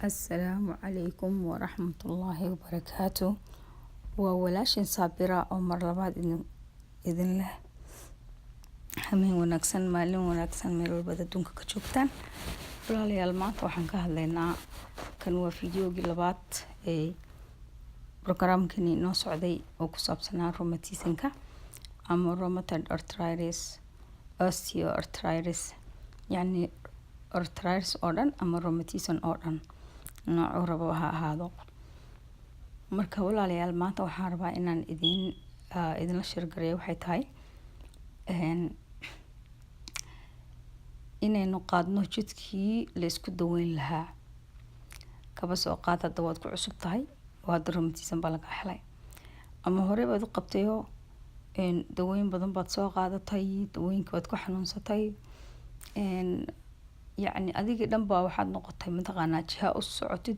السلام عليكم ورحمة الله وبركاته. وولاشين صابرة أو مرلبات إذن له همين ونكسن مالين ونكسن ميلول بدا دونك كجوكتان ولا ليال maanta waxaan ka hadlaynaa kan waa fiidiyoogii labaad ee programkani noo socday oo ku saabsanaa rheumatismka ama rheumatoid arthritis osteoarthritis yani arthritis oo dhan ama rheumatism oo dhan nooc rabo ha ahaado. Marka walaalayaal maanta waxaan rabaa inaan idinla shirgareeyo waxay tahay inaynu qaadno jidkii la isku daweyn lahaa. Kaba soo qaad hadda waad ku cusub tahay oo hadda rheumatism baa laga helay ama hore baad u qabtayo dawooyin badan baad soo qaadatay, dawooyinka waad ku xanuunsatay, يعني أديك دم با واحد نقطة متقنة جهة الصعود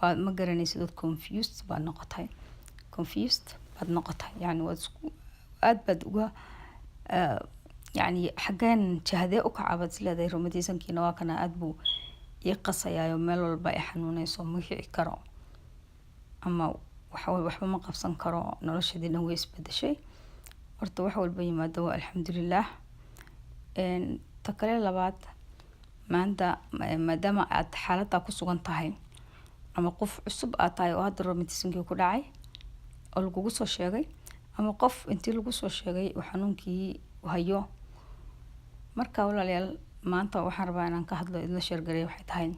بعد ما قرني سدود confused بعد نقطة confused بعد نقطة يعني بدوها يعني حقين جهة أكعبت لذي رمتيسن كنا وكنا أدبو يقص يا يوم ملول باي حنون يصوم كرو أما وحول ما قفصن كرو نرش دي نويس بدا شيء ورت وحول بي ما دواء الحمد لله إن تكلل بعد maanta maadaama aad xaaladda ku sugan tahay ama qof cusub aad tahay oo hadda rheumatismkii ku dhacay oo lagu soo sheegay ama qof intii lagu soo sheegay oo xanuunkii hayo marka walaalayaal maanta waxaan rabaa inaan ka hadlo idin sheergareeyo waxay tahay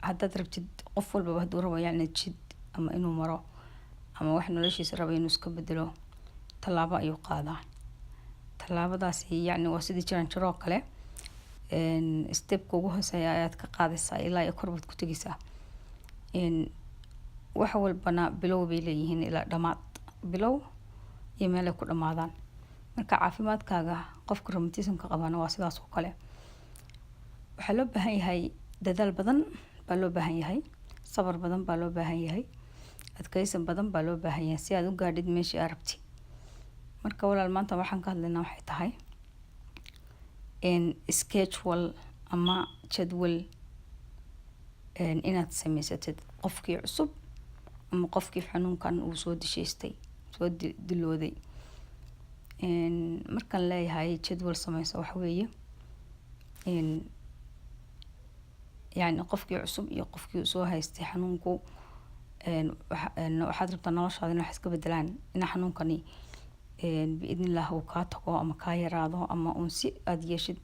haddaad rabtid qof walba hadduu rabo yani jid ama inuu maro ama wax noloshiisa rabo inuu iska bedelo tallaabo ayuu qaadaa. tallaabadaasi yani waa sidii jaranjaro kale stepka ugu hooseeya ayaad ka qaadaysaa ilaa ay kor baad ku tegaysaa. wax walbana bilow bay leeyihiin ilaa dhamaad bilow iyo meel ay ku dhamaadaan. marka caafimaadkaaga qofka rheumatismka qabana waa sidaas oo kale. waxaa loo baahan yahay dadaal badan baa loo baahan yahay, sabar badan baa loo baahan yahay, adkaysan badan baa loo baahan yahay si aad u gaadhid meeshii aad rabtid. marka walaal maanta waxaan ka hadlaynaa waxay tahay schedule ama jadwal inaad samaysatid qofkii cusub ama qofkii xanuunkan uu soo dishaystay soo dilooday. markaan leeyahay jadwal samayso waxa weeye yani qofkii cusub iyo qofkii soo haystay xanuunku waxaad rabtaa noloshaada inay wax iska bedelaan in xanuunkani بإذن الله وكاتقو أما كايرادو أما أنسي أديشد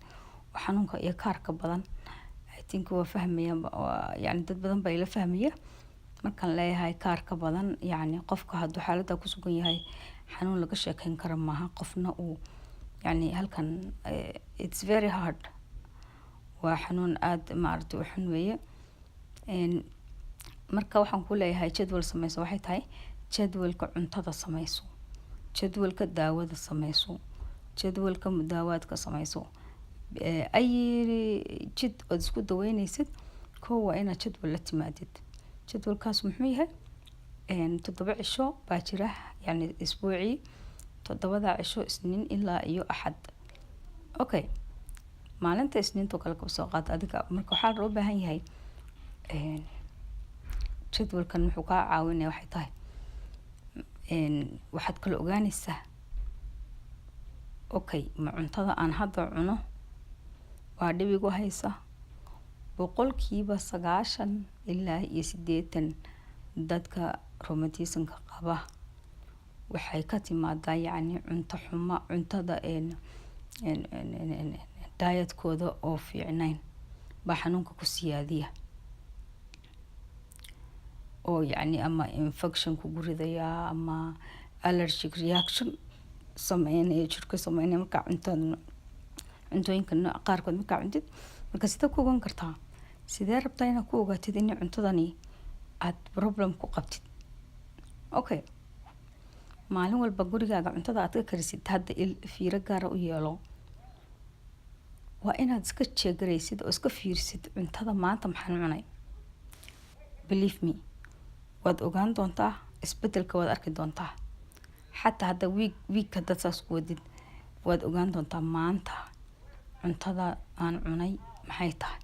وحنونك يكارك بدن I think هو فهمية يعني دد بدن بايلا فهمية مركان لاي هاي كارك بدن يعني قفك هادو حالة كسوكي هاي حنون لك شاكين كرم معها قفنا يعني هل كان it's very hard وحنون آد معرض وحنوية مركا وحن كولاي هاي جدول سميسو waxay tahay jadwalka cuntada samayso, jadwalka daawada samayso, jadwalka mudaawaadka samayso. ay jid oo isku daweynaysid waa inaad jadwal la timaadid. jadwalkaas muxuu yahay 7 cisho baa jira yani isbuuci 7 cisho isniin ilaa iyo axad. okay maalinta isniinta kale ka soo qaad adiga marka waxaa loo baahan yahay jadwalkan wuxuu ka caawinayaa waxay tahay waxaad kala ogaanaysaa okay ma cuntada aan hadda cuno waa dhibigu haysa 90% ilaa iyo 80 dadka rheumatismka qaba waxay ka timaadaa yani cunto xumo cuntada diet-kooda oo fiicnayn baa xanuunka ku siyaadiya oo yani ama infection ku guridaya ama allergic reaction sameynaya jirka sameynaya marka cuntooyinka qaarkood marka cuntid marka sida ku ogaan kartaa sidee rabtaa inaad ku ogaatid in cuntadani aad problem ku qabtid. okay maalin walba gurigaaga cuntada aad ka karisid hadda fiiro gaar u yeelo waa inaad iska jeegaraysid oo iska fiirsid cuntada maanta maxaan cunay. believe me waad ogaan doontaa isbedelka waad arki doontaa xataa hadda week haddaad saas ku wadid waad ogaan doontaa maanta cuntada aan cunay maxay tahay.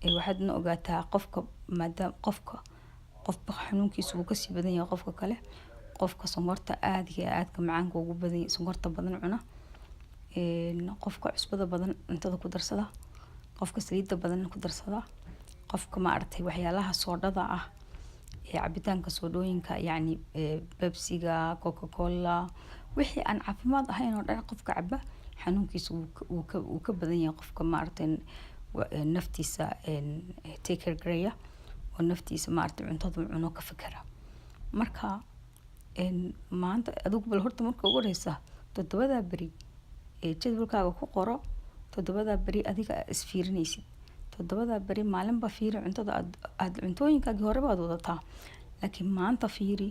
waxaadna ogaataa qofka maadaama qofba xanuunkiisa uu kasii badan yahay qofka kale. qofka sonkorta aad iyo aadka macaanka ugu badan sonkorta badan cuna, qofka cusbada badan cuntada ku darsada, qofka saliidda badan ku darsada, qofka maaragtay waxyaalaha soodhada ah ee cabitaanka soodhooyinka yacni Pepsiga, Coca-Cola, wixii aan caafimaad ahayn oo dhan qofka caba xanuunkiisa wuu ka badan yahay qofka maaragtay naftiisa take care gareeya oo naftiisa maaragtay cuntada cuno ka fikira. marka maanta adigu bal horta marka ugu horeysa 7 beri jadwalkaaga ku qoro. 7 beri adiga isfiirinaysid. 7 beri maalinba fiiri cuntada aad cuntooyinkaagii hore baad wadataa, laakiin maanta fiiri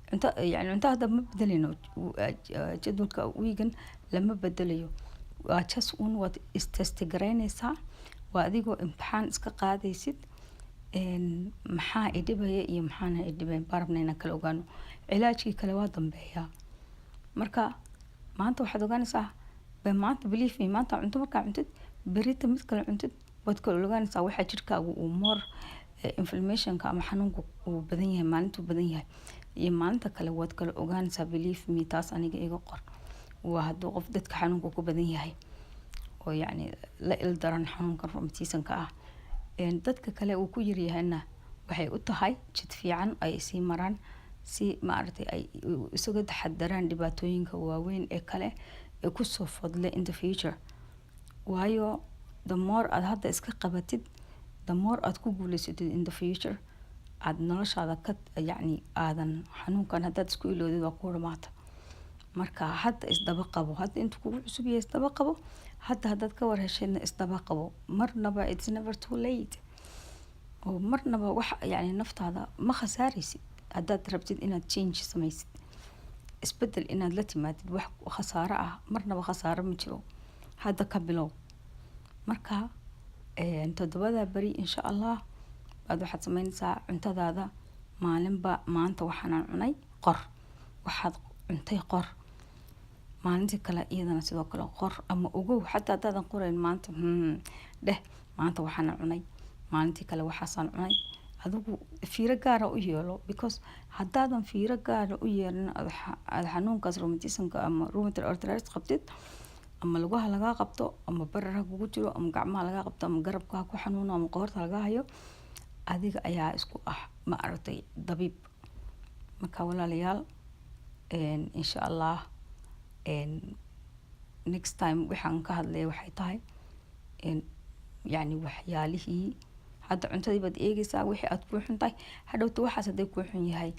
cunto yani cunto hadda ma bedelino jadwalka wiigan lama bedelayo. waa just waad istestigareynaysaa, waa adigoo imtixaan iska qaadaysid maxaa idhibaya iyo maxaana idhibayn baarabnayna kala ogaano. cilaajkii kale waa dambeeyaa. marka maanta waxaad ogaanaysaa maanta believe me maanta cunto markaa cuntid berita mid kale cuntid waad kala ogaanaysaa waxaa jirkaagu uu more inflammationka ama xanuunka uu badan yahay maalintuu badan yahay iyo maalinta kale waad kala ogaanaysaa. believe me taas aniga iga qor. waa hadduu qof dadka xanuunka ku badan yahay oo yacni la ildaran xanuunkan rheumatismka ah. dadka kale uu ku yaryahayna waxay u tahay jid fiican ay sii maraan si maaragtay ay isaga taxadaraan dhibaatooyinka waaweyn ee kale ee kusoo fadle in the future. waayo the more aad hadda iska qabatid the more aad ku guuleysatid in the future aad noloshaada ka yacni aadan xanuunkan haddaad isku iloodid waa ku dhamaata. marka hadda isdaba qabo. hadda inta kugu cusub yahay isdaba qabo. hadda haddaad ka war heshayna isdaba qabo. marnaba it's never too late. oo marnaba wax yacni naftaada ma khasaaraysid haddaad rabtid inaad change samaysid, isbedel inaad la timaadid. wax khasaaro ah marnaba khasaaro ma jiro. hadda ka bilow. marka 7 beri insha allah baad waxaad samaynaysaa cuntadaada maalinba maanta waxaan cunay qor. waxaad cuntay qor. maalintii kale iyadana sidoo kale qor ama ogow xataa haddaadan qorayn maanta dheh maanta waxaan cunay, maalintii kale waxaasaan cunay. adigu fiiro gaara u yeelo because haddaadan fiiro gaara u yeelin aad xanuunkaas rheumatismka ama rheumatoid arthritis qabtid ama lugaha lagaa qabto ama barar ha kugu jiro ama gacmaha lagaa qabto ama garabka ha ku xanuuno ama qoorta lagaa hayo adiga ayaa isku ma aragtay dabiib. marka walaalayaal insha allah next time waxaan ka hadlaya waxay tahay yacni waxyaalihii hadda cuntadii baad eegaysaa wixii aad ku xun tahay hadhowta waxaas hadday ku xun yahay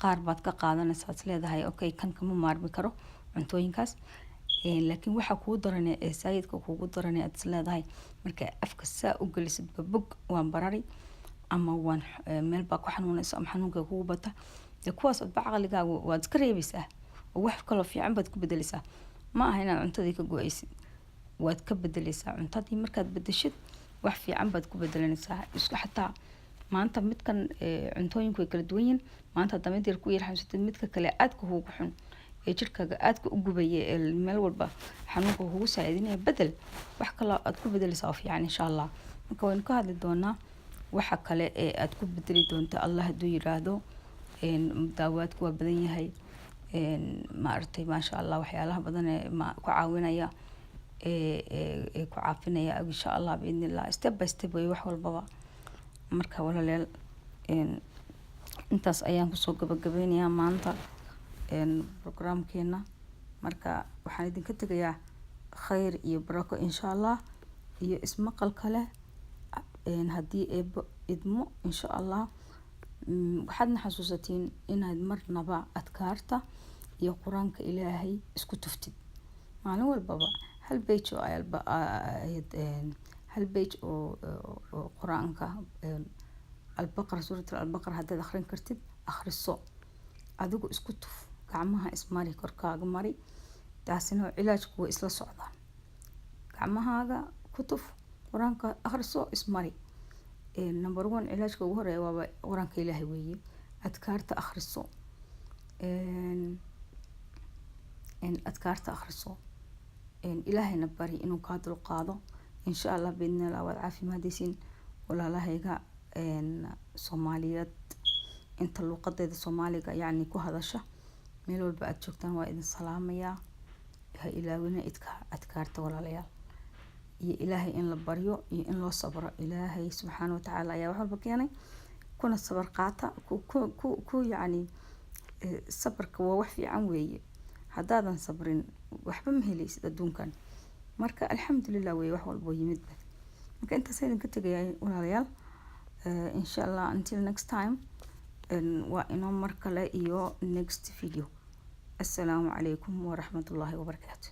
qaar baad ka qaadanaysaa is leedahay okay kan kama maarmi karo cuntooyinkaas. laakiin waxaa kuu daran ee saayidka kuugu daran aad is leedahay marka afka saa u gelisid babog waan barari ama waan meel baa ku xanuunaysa ama xanuunka kugu bata dee kuwaas adba caqligaaga waad iska reebaysaa oo wax kaloo fiican baad ku bedelaysaa. ma aha inaad cuntadii ka go-aysid, waad ka bedelaysaa cuntadii. markaad bedeshid wax fiican baad ku bedelanaysaa. isku xataa maanta midkan cuntooyinku way kala duwan yihiin. maanta hadda mid yar ku yar xanuunsatid midka kale aadka kuugu xun ee jirkaaga aadka u gubaya ee meel walba xanuunka kugu saacidinaya bedel wax kaloo aad ku bedelaysaa oo fiican insha allah. marka waynu ka hadli doonaa waxa kale ee aad ku bedeli doonta allah hadduu yiraahdo. daawaadku waa badan yahay maaragtay maasha allah waxyaalaha badan ee ku caawinaya ku caafinaya insha allah biidnillah step by step way wax walbaba. marka walaalayaal intaas ayaan kusoo gabagabeynayaa maanta programkeena. marka waxaan idinka tegayaa khayr iyo barako insha allah iyo ismaqal kale haddii eebo idmo insha allah. waxaadna xasuusatiin inaad marnaba adkaarta iyo qur-aanka ilaahay isku tuftid maalin walbaba hal page oo qur-aanka albaqara suurat albaqara haddaad akhrin kartid akhriso. adigu isku tuf gacmaha ismari korkaaga mari taasina cilaajku way isla socdaan. gacmahaaga ku tuf qur-aanka akhriso ismari. number 1 cilaajka ugu horeeya waa qur-aanka ilaahay weeye. adkaarta akhriso adkaarta akhriso ilaahayna bari inuu kaa dulqaado insha allah biidnillah waad caafimaadaysiin. walaalahayga Soomaaliyeed inta luqadeeda Soomaaliga yacni ku hadasha meel walba aad joogtaan waa idin salaamayaa ha ilaawina adkaarta walaalayaal iyo ilaahay in la baryo iyo in loo sabro ilaahay subxaanahu wa tacaala ayaa wax walba keenay kuna sabar qaata ku yacni sabarka waa wax fiican weeye haddaadan sabrin waxba ma helaysid adduunkan marka alxamdulilah weeye wax walba yimid marka intaas ayaan ka tegayaa walaalayaal insha Allah until next time waa inoo mar kale iyo next video assalaamu calaykum waraxmatullaahi wabarakaatu